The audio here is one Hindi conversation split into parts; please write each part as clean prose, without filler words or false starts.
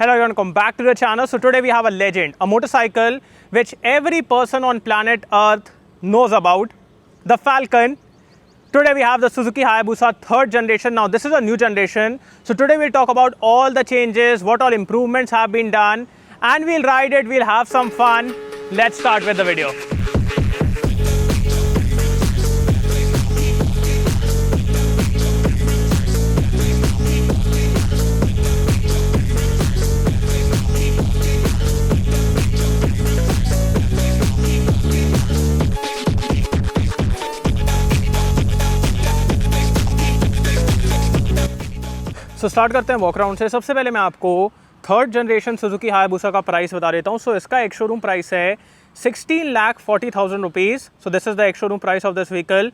Hello everyone, welcome back to the channel. So today we have a legend, a motorcycle which every person on planet Earth knows about, the Falcon. Today we have the Suzuki Hayabusa 3rd generation. Now this is a new generation. So today we'll talk about all the changes, what all improvements have been done, and we'll ride it, we'll have some fun. Let's start with the video. So start करते हैं वॉक राउंड से। सबसे पहले मैं आपको 3rd जनरेशन सुजुकी हायाबुसा का प्राइस बता देता हूँ। सो इसका एक शोरूम प्राइस है 16,40,000 rupees. So this is the एक showroom price of this vehicle.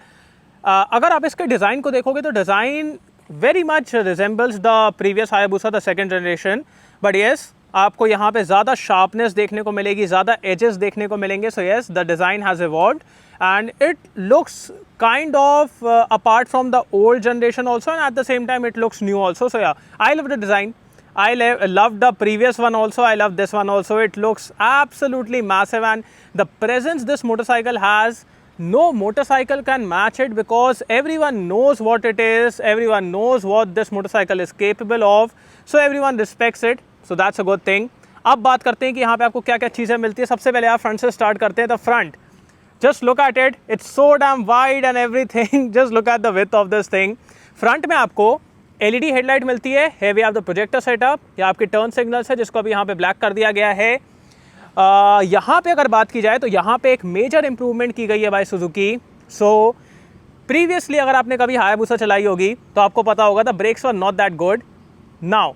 अगर आप इसके डिज़ाइन को देखोगे तो design very much resembles the previous Hayabusa the 2nd generation, but yes आपको यहाँ पे ज़्यादा शार्पनेस देखने को मिलेगी, ज़्यादा एजेस देखने को मिलेंगे। सो yes the design has evolved and it looks kind of apart from the old generation also, and at the same time it looks new also. So yeah, I love the design. I love the previous one also. I love this one also. It looks absolutely massive, and the presence this motorcycle has, no motorcycle can match it because everyone knows what it is. Everyone knows what this motorcycle is capable of. So everyone respects it. So that's a good thing. अब बात करते हैं कि यहाँ पे आपको क्या क्या चीज़ें मिलती है। सबसे पहले आप फ्रंट से स्टार्ट करते हैं। The front, just look at it, it's so damn wide and everything. Just look at the width of this thing. Front में आपको LED हेडलाइट मिलती है। Here we have the projector setup. ये आपके टर्न सिग्नल्स है जिसको अभी यहाँ पे ब्लैक कर दिया गया है। यहाँ पे अगर बात की जाए तो यहाँ पे एक मेजर इंप्रूवमेंट की गई है बाय सुजुकी। सो प्रीवियसली अगर आपने कभी हायाबुसा चलाई होगी तो आपको पता होगा the brakes were not that good. Now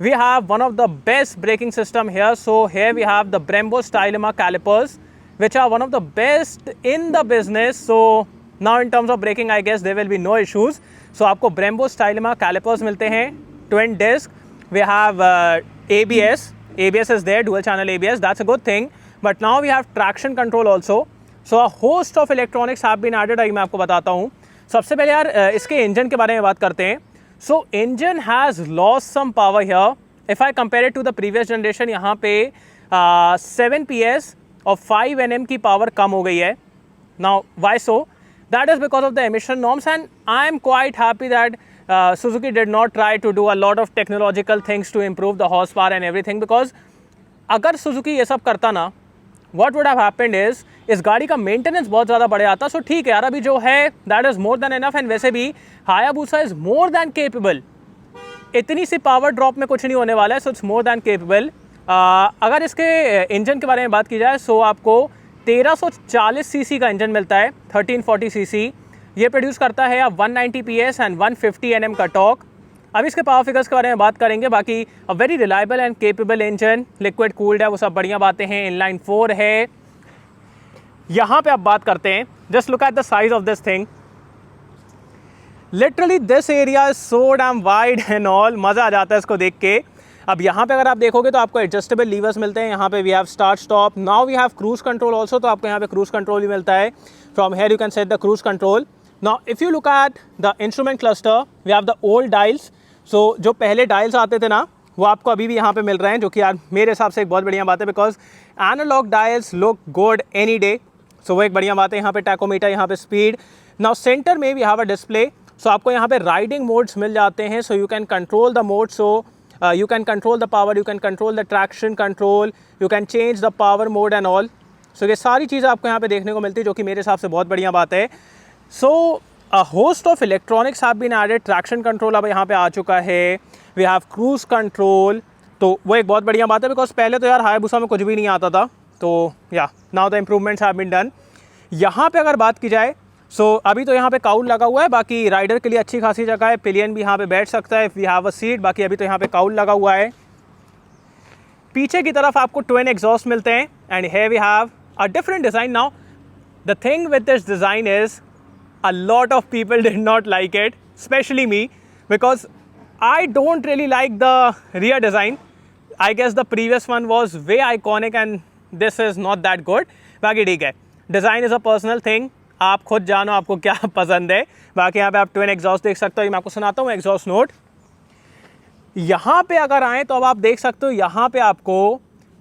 we have one of the best braking system here. So here we have the Brembo Stylema calipers, which are one of the best in the business. So now in terms of braking, I guess there will be no issues. So आपको Brembo Stylema calipers मिलते हैं, twin disc. We have ABS. ABS is there, dual channel ABS. That's a good thing. But now we have traction control also. So a host of electronics have been added. मैं आपको बताता हूँ। सबसे पहले यार इसके इंजन के बारे में बात करते हैं। So engine has lost some power here. If I compare it to the previous generation, यहाँ पे 7 PS और 5 Nm की पावर कम हो गई है। Now why so? That is because of the emission norms, and I am quite happy that Suzuki did not try to do a lot of technological things to improve the horsepower and everything, because अगर Suzuki ये सब करता ना, what would have happened is इस गाड़ी का मेंटेनेंस बहुत ज़्यादा बढ़ जाता। सो ठीक है यार, अभी जो है that is more than enough, and वैसे भी Hayabusa is more than capable. इतनी सी पावर ड्रॉप में कुछ नहीं होने वाला है। So it's more than capable. अगर इसके इंजन के बारे में बात की जाए, सो आपको 1340 सीसी का इंजन मिलता है, 1340 सीसी। ये प्रोड्यूस करता है 190 PS एंड 150 Nm का टॉर्क। अब इसके पावर फिगर्स के बारे में बात करेंगे। बाकी a very reliable and capable engine, liquid cooled है, वो सब बढ़िया बातें हैं। इनलाइन 4 है। यहाँ पे आप बात करते हैं, just look at the size of this thing. Literally this area is so damn wide and all, मज़ा आ जाता है इसको देख के। अब यहाँ पे अगर आप देखोगे तो आपको एडजस्टेबल लीवर्स मिलते हैं। यहाँ पे we have start stop. Now we have cruise control also, तो आपको यहाँ पे क्रूज कंट्रोल भी मिलता है। From here you can set the cruise control. Now if you look at the instrument cluster, we have the old dials. So जो पहले डायल्स आते थे ना, वो आपको अभी भी यहाँ पे मिल रहे हैं, जो कि यार मेरे हिसाब से एक बहुत बढ़िया बात है, because analogue dials look good any day. So वो एक बढ़िया बात है। यहाँ पे टैकोमीटर, यहाँ पे स्पीड। नाउ सेंटर में वी हैव अ डिस्प्ले। सो आपको यहाँ पे राइडिंग मोड्स मिल जाते हैं। सो you can control the mode. So you can control the power, you can control the traction control, you can change the power mode and all. So ये सारी चीज़ें आपको यहाँ पे देखने को मिलती है, जो कि मेरे हिसाब से बहुत बढ़िया बात है। So a host of electronics have been added. traction control अब यहाँ पे आ चुका है। we have cruise control, तो वो एक बहुत बढ़िया बात है, बिकॉज पहले तो यार हायाबुसा में कुछ भी नहीं आता था। तो या now the improvements have been done. यहाँ पे अगर बात की जाए, सो अभी तो यहाँ पे काउल लगा हुआ है, बाकी राइडर के लिए अच्छी खासी जगह है। पिलियन भी यहाँ पे बैठ सकता है, वी हैव अ सीट। बाकी अभी तो यहाँ पे काउल लगा हुआ है। पीछे की तरफ आपको ट्विन एग्जॉस्ट मिलते हैं, and here we have a different design. Now the thing with this design is a lot of people did not like it, especially me, because I don't really like the rear design. I guess the previous one was way iconic and this is not that good. बाकी ठीक है, design is a personal thing. आप खुद जानो आपको क्या पसंद है। बाकी यहाँ पे आप ट्विन एग्जॉस्ट देख सकते हो। मैं आपको सुनाता हूँ एग्जॉस्ट नोट। यहाँ पे अगर आए तो अब आप देख सकते हो यहाँ पे आपको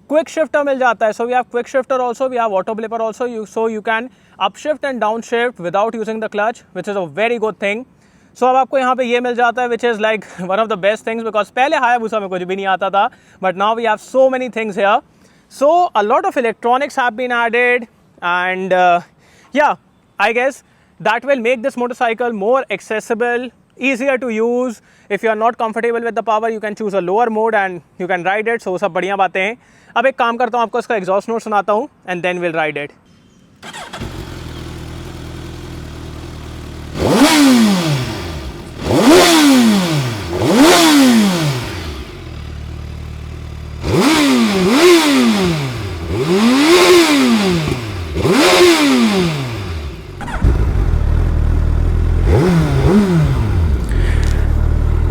क्विक शिफ्टर मिल जाता है. So we have quick shifter also, we have auto blipper also, so you can up shift and down shift without using the clutch, which is a very good thing. So अब आपको यहाँ पे ये मिल जाता है, which is like one of the best things, because पहले हायाबुसा में कुछ भी नहीं आता था, but now we have so many things here. So a lot of electronics have been added, and I guess that will make this motorcycle more accessible, easier to use. If you are not comfortable with the power, you can choose a lower mode and you can ride it. So सब बढ़िया बातें हैं. अब एक काम करता हूँ, आपको इसका एग्जॉस्ट नोट सुनाता हूँ and then we'll ride it.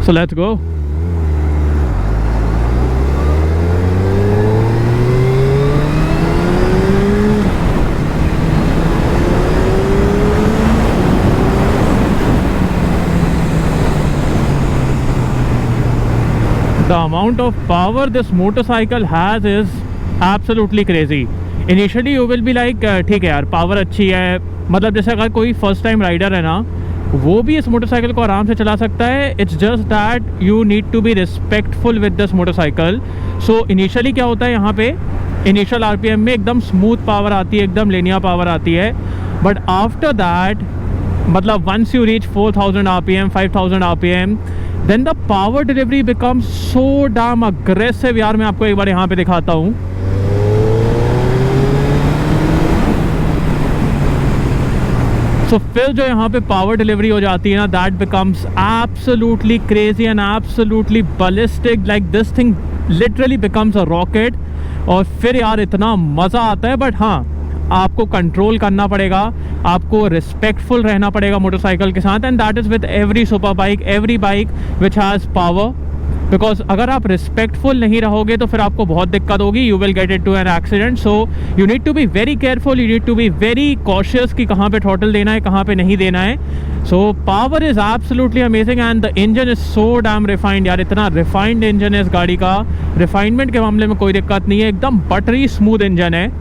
So let's go. The amount of power this motorcycle has is absolutely crazy. Initially you will be like ठीक है यार, पावर अच्छी है, मतलब जैसे अगर कोई फर्स्ट टाइम राइडर है ना, वो भी इस मोटरसाइकिल को आराम से चला सकता है. It's just that you need to be respectful with this motorcycle. So initially क्या होता है, यहाँ पे इनिशियल आरपीएम में एकदम स्मूथ पावर आती है, एकदम लिनियर पावर आती है. बट आफ्टर दैट, मतलब once you reach 4000 RPM, 5000 RPM, then the power delivery becomes so damn aggressive. यार मैं आपको एक बार यहाँ पे दिखाता हूँ. सो फिर जो यहाँ पे पावर डिलीवरी हो जाती है ना, that becomes absolutely crazy and absolutely ballistic. Like this thing literally becomes a rocket. और फिर यार इतना मज़ा आता है. बट हाँ, आपको कंट्रोल करना पड़ेगा, आपको रिस्पेक्टफुल रहना पड़ेगा मोटरसाइकिल के साथ. And that is with every super bike, every bike which has power. Because अगर आप रिस्पेक्टफुल नहीं रहोगे तो फिर आपको बहुत दिक्कत होगी. You will get it to an accident. So you need to be very careful, you need to be very cautious कि कहाँ पे थ्रॉटल देना है, कहाँ पे नहीं देना है. So power is absolutely amazing and the engine is so damn refined. यार इतना रिफाइंड इंजन है इस गाड़ी का. रिफाइनमेंट के मामले में कोई दिक्कत नहीं है, एकदम बटरी स्मूथ इंजन है.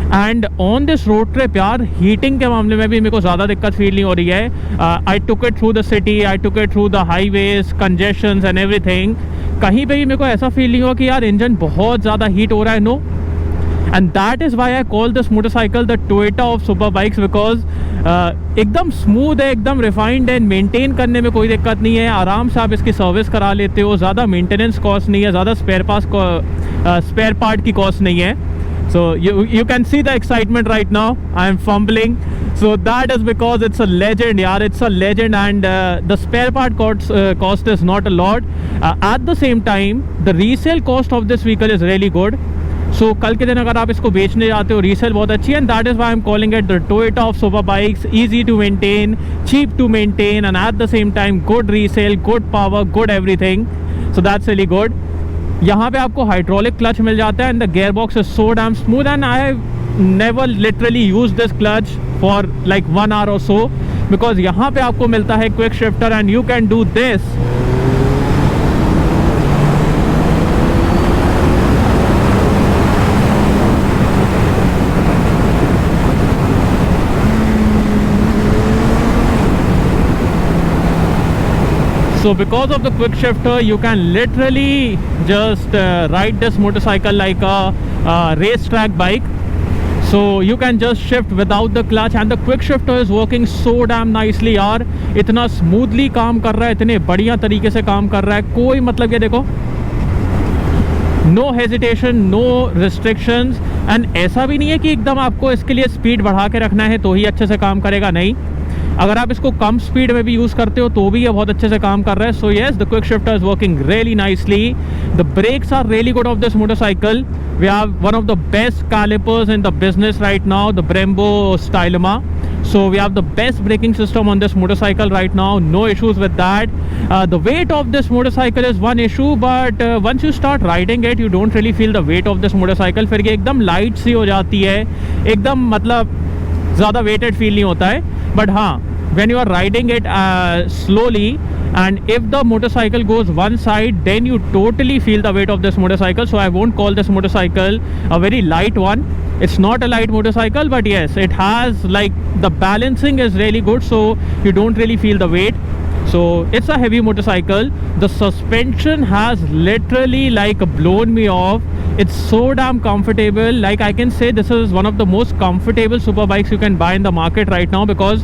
And on this road trip यार, हीटिंग के मामले में भी मेरे को ज़्यादा दिक्कत फील नहीं हो रही है. I took it through the city, I took it through the highways, congestions and everything. कहीं पे भी मेरे को ऐसा फील नहीं हुआ कि यार इंजन बहुत ज़्यादा हीट हो रहा है. No. And that is why I call this motorcycle the Toyota of super bikes. Because एकदम स्मूथ है, एकदम रिफाइंड है, मेंटेन करने में कोई दिक्कत नहीं है. आराम से आप इसकी सर्विस करा लेते हो, ज़्यादा मेंटेनेंस कॉस्ट नहीं है, ज़्यादा स्पेयर पार्ट की कॉस्ट नहीं है. So you can see the excitement right now. I am fumbling. So that is because it's a legend, yaar. It's a legend, and the spare part cost is not a lot. At the same time, the resale cost of this vehicle is really good. So कल के दिन अगर आप इसको बेचने जाते हो, रीसेल बहुत अच्छी है. And that is why I'm calling it the Toyota of super bikes. Easy to maintain, cheap to maintain, and at the same time good resale, good power, good everything. So that's really good. यहाँ पे आपको हाइड्रोलिक क्लच मिल जाता है. And the gear box is so damn smooth. And I have never literally use this clutch for like 1 hour और सो, बिकॉज यहाँ पे आपको मिलता है quick shifter and you can do this. So because of the quick shifter, you can literally just ride this motorcycle like a racetrack bike. So you can just shift without the clutch, and the quick shifter is working so damn nicely यार. इतना smoothly काम कर रहा है, इतने बढ़िया तरीके से काम कर रहा है. कोई मतलब ये देखो, no hesitation, no restrictions. And ऐसा भी नहीं है कि एकदम आपको इसके लिए स्पीड बढ़ा के रखना है तो ही अच्छे से काम करेगा. नहीं, अगर आप इसको कम स्पीड में भी यूज़ करते हो तो भी ये बहुत अच्छे से काम कर रहा है. So yes, the quick shifter is working really nicely. The brakes are really good of this motorcycle. We have one of the best calipers in the business right now, the Brembo Stylema. So we have the best braking system on this motorcycle right now. No issues with that. The weight of this motorcycle is one issue, but once you start riding it, you don't really feel the weight of this motorcycle. फिर ये एकदम लाइट सी हो जाती है, एकदम मतलब ज़्यादा वेटेड फील नहीं होता है. बट हाँ, when you are riding it slowly, and if the motorcycle goes one side, then you totally feel the weight of this motorcycle. So I won't call this motorcycle a very light one. It's not a light motorcycle, but yes, it has like the balancing is really good, so you don't really feel the weight. So it's a heavy motorcycle. The suspension has literally like blown me off. It's so damn comfortable. Like I can say this is one of the most comfortable super bikes you can buy in the market right now, because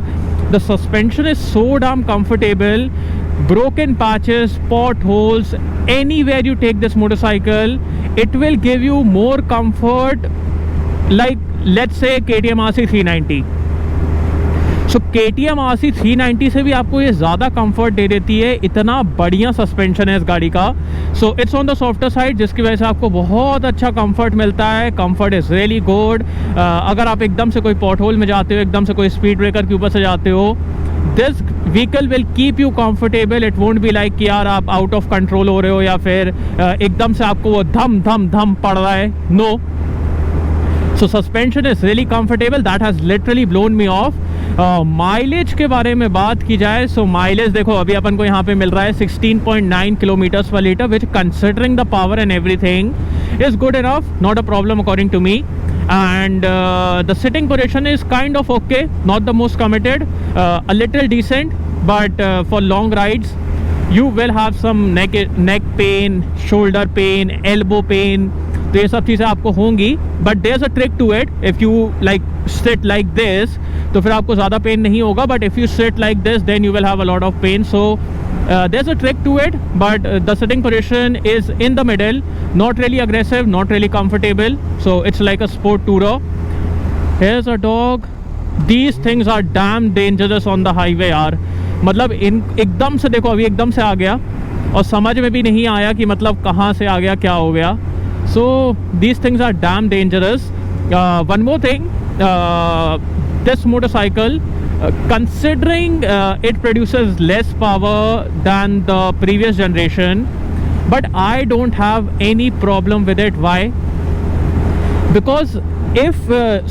the suspension is so damn comfortable. Broken patches, potholes, anywhere you take this motorcycle, it will give you more comfort. Like let's say KTM RC 390. So KTM RC 390 से भी आपको ये ज़्यादा कंफर्ट दे देती है, इतना बढ़िया सस्पेंशन है इस गाड़ी का. So it's on the softer side, जिसकी वजह से आपको बहुत अच्छा कंफर्ट मिलता है. Comfort is really good. अगर आप एकदम से कोई पॉट होल में जाते हो, एकदम से कोई स्पीड ब्रेकर के ऊपर से जाते हो, this vehicle will keep you comfortable. It won't be like कि यार आप आउट ऑफ कंट्रोल हो रहे हो या फिर एकदम से आपको वो धम धम धम पड़ रहा है. No. So suspension is really comfortable. That has literally blown me off. Mileage के बारे में बात की जाए, सो माइलेज देखो अभी अपन को यहाँ पे मिल रहा है 16.9 kilometres per litre, which considering the power and everything is good enough, not a problem according to me. And the sitting position is kind of okay, not the most committed, a little decent, but for long rides you will have some neck pain, shoulder pain, elbow pain. तो ये सब चीज़ें आपको होंगी, but there is a trick to it. If you like sit like this तो फिर आपको ज़्यादा पेन नहीं होगा, but if you sit like this then you will have a lot of pain. So there is a trick to it, but the sitting position is in the middle, not really aggressive, not really comfortable. So it's like a sport tourer. Here is a dog. These things are damn dangerous on the highway यार. मतलब इन एकदम से देखो अभी एकदम से आ गया और समझ में भी नहीं आया कि मतलब कहाँ से आ गया, क्या हो गया. So these things are damn dangerous. One more thing, this motorcycle, considering it produces less power than the previous generation, but I don't have any problem with it. Why? Because if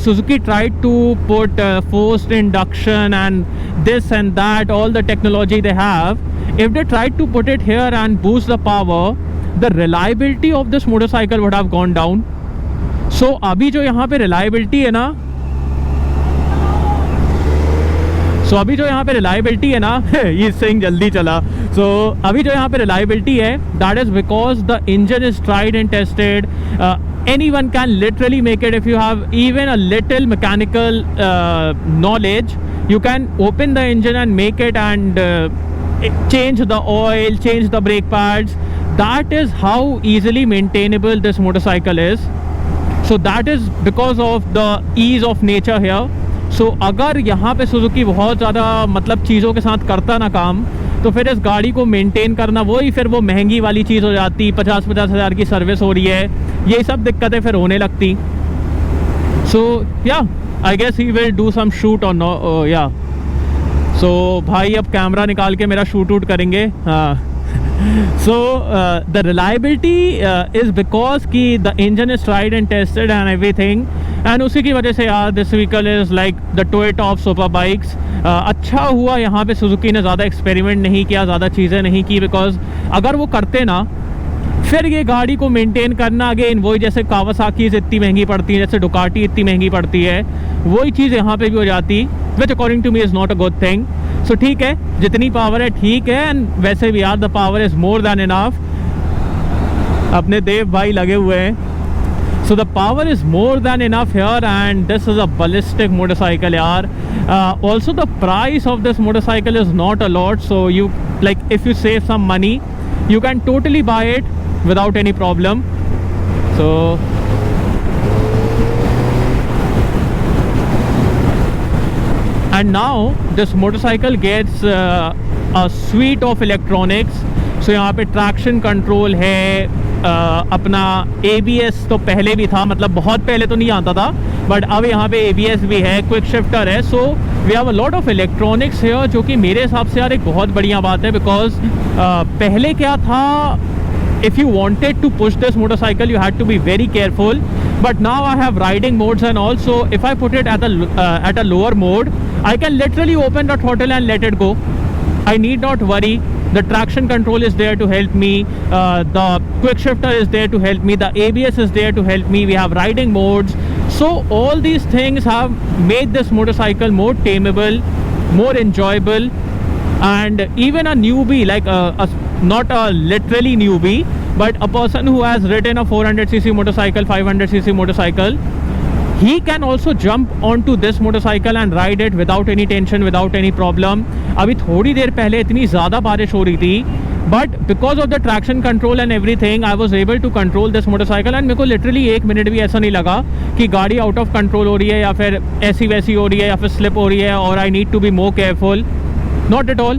Suzuki tried to put forced induction and this and that, all the technology they have, if they tried to put it here and boost the power, the reliability of this motorcycle would have gone down. So अभी जो यहाँ पे reliability है ना, ये सिंग जल्दी चला. So अभी जो यहाँ पे reliability है, that is because the engine is tried and tested. Anyone can literally make it. If you have even a little mechanical knowledge, you can open the engine and make it and change the oil, change the brake pads. That is how easily maintainable this motorcycle is. So that is because of the ease of nature here. So अगर यहाँ पे Suzuki बहुत ज़्यादा मतलब चीज़ों के साथ करता ना काम, तो फिर इस गाड़ी को मेंटेन करना वही फिर वो महंगी वाली चीज़ हो जाती. 50-50 हज़ार की सर्विस हो रही है, ये सब दिक्कतें फिर होने लगती. So yeah, I guess he will do some shoot or no, yeah. So भाई अब कैमरा निकाल के मेरा शूट वूट करेंगे. हाँ. So the reliability is because कि the engine is tried and tested and everything, and उसी की वजह से यार this vehicle is like the Toyota of super bikes. अच्छा हुआ यहाँ पे Suzuki ने ज़्यादा एक्सपेरिमेंट नहीं किया, ज़्यादा चीज़ें नहीं की, बिकॉज अगर वो करते ना फिर ये गाड़ी को मेंटेन करना अगेन वही जैसे कावासाकीज़ इतनी महंगी पड़ती है, जैसे डुकाटी इतनी महंगी पड़ती है, वही चीज़ यहाँ पे भी हो जाती, which according to me is not a good thing. So ठीक है, जितनी पावर है ठीक है, एंड वैसे भी यार the power is more than enough. अपने देव भाई लगे हुए हैं. So the power is more than enough here, and this is a ballistic motorcycle yaar. Also the price of this motorcycle is not a lot, so you like if you save some money you can totally buy it without any problem. So and now this motorcycle gets a suite of electronics. So यहाँ पे ट्रैक्शन कंट्रोल है, अपना ABS तो पहले भी था, मतलब बहुत पहले तो नहीं आता था, बट अब यहाँ पे ABS भी है, क्विक शिफ्टर है. So we have a lot of electronics है, जो कि मेरे हिसाब से यार एक बहुत बढ़िया बात है. बिकॉज पहले क्या था, if you wanted to push this motorcycle you had to be very careful. but now I have riding modes, and also if I put it at a lower mode, I can literally open the throttle and let it go. I need not worry. The traction control is there to help me, the quick shifter is there to help me, the ABS is there to help me, we have riding modes. So all these things have made this motorcycle more tameable, more enjoyable, and even a newbie, like not a literally newbie, but a person who has ridden a 400cc motorcycle, 500cc motorcycle, he can also jump onto this motorcycle and ride it without any tension, without any problem. अभी थोड़ी देर पहले इतनी ज़्यादा बारिश हो रही थी, but because of the traction control and everything, I was able to control this motorcycle, and मेरे को literally 1 मिनट भी ऐसा नहीं लगा कि गाड़ी out of control हो रही है या फिर ऐसी वैसी हो रही है या फिर slip हो रही है और I need to be more careful. Not at all.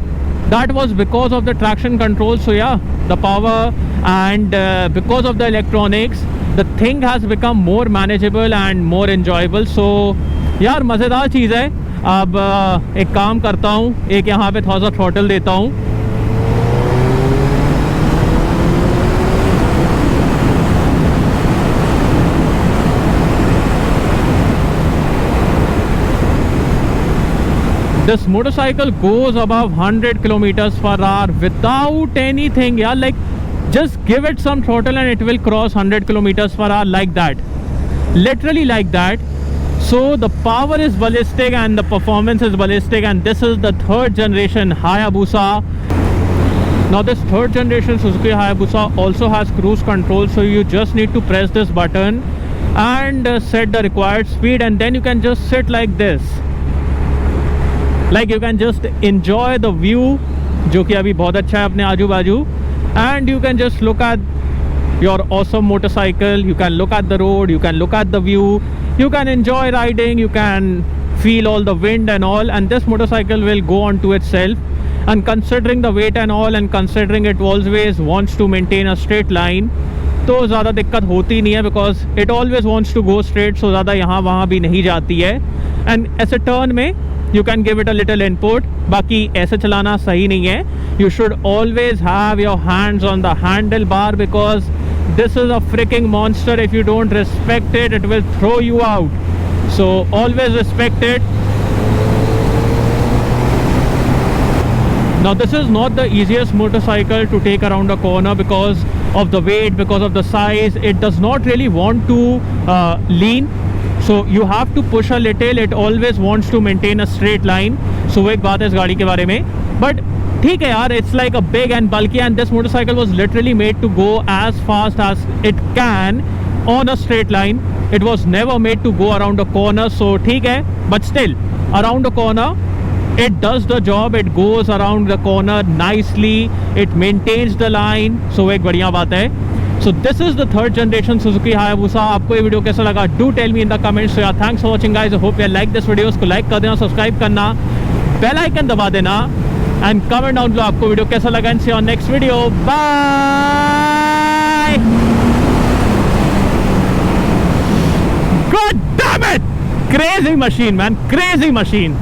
That was because of the traction control. So yeah, the power and because of the electronics, the thing has become more manageable and more enjoyable. So यार मज़ेदार चीज़ है. अब एक काम करता हूँ, एक यहाँ पे थोड़ा सा थ्रॉटल देता हूँ. This motorcycle goes above 100 kilometers per hour without anything. Yeah, like just give it some throttle and it will cross 100 kilometers per hour like that. Literally like that. So the power is ballistic and the performance is ballistic, and this is the 3rd generation Hayabusa. Now this 3rd generation Suzuki Hayabusa also has cruise control, so you just need to press this button and set the required speed, and then you can just sit like this. Like you can just enjoy the view, जो कि अभी बहुत अच्छा है अपने आजू बाजू, and you can just look at your awesome motorcycle. You can look at the road, you can look at the view, you can enjoy riding, you can feel all the wind and all, and this motorcycle will go on to itself. And considering the weight and all, and considering it always wants to maintain a straight line, तो ज़्यादा दिक्कत होती नहीं है, because it always wants to go straight, so ज़्यादा यहाँ वहाँ भी नहीं जाती है. And ऐसे टर्न में you can give it a little input, बाकी ऐसे चलाना सही नहीं है. You should always have your hands on the handlebar, because this is a freaking monster. If you don't respect it, it will throw you out. So always respect it. Now this is not the easiest motorcycle to take around a corner because of the weight, because of the size. It does not really want to lean, so you have to push a little. It always wants to maintain a straight line. So वो एक बात है इस गाड़ी के बारे में. But ठीक है यार, it's like a big and bulky, and this motorcycle was literally made to go as fast as it can on a straight line. It was never made to go around a corner. So ठीक है, but still around a corner it does the job. It goes around the corner nicely, it maintains the line. So एक बढ़िया बात है. So this is the 3rd generation Suzuki Hayabusa. आपको ये वीडियो कैसा लगा? Do tell me in the comments. So yeah, thanks for watching guys. I hope you like this video. इसको like कर देना, सब्सक्राइब करना, बेल आइकन दबा देना, एंड कमेंट डाउन बिलो आपको वीडियो कैसा लगा. And see you on next video. Bye. God damn it! Crazy machine, man. Crazy machine.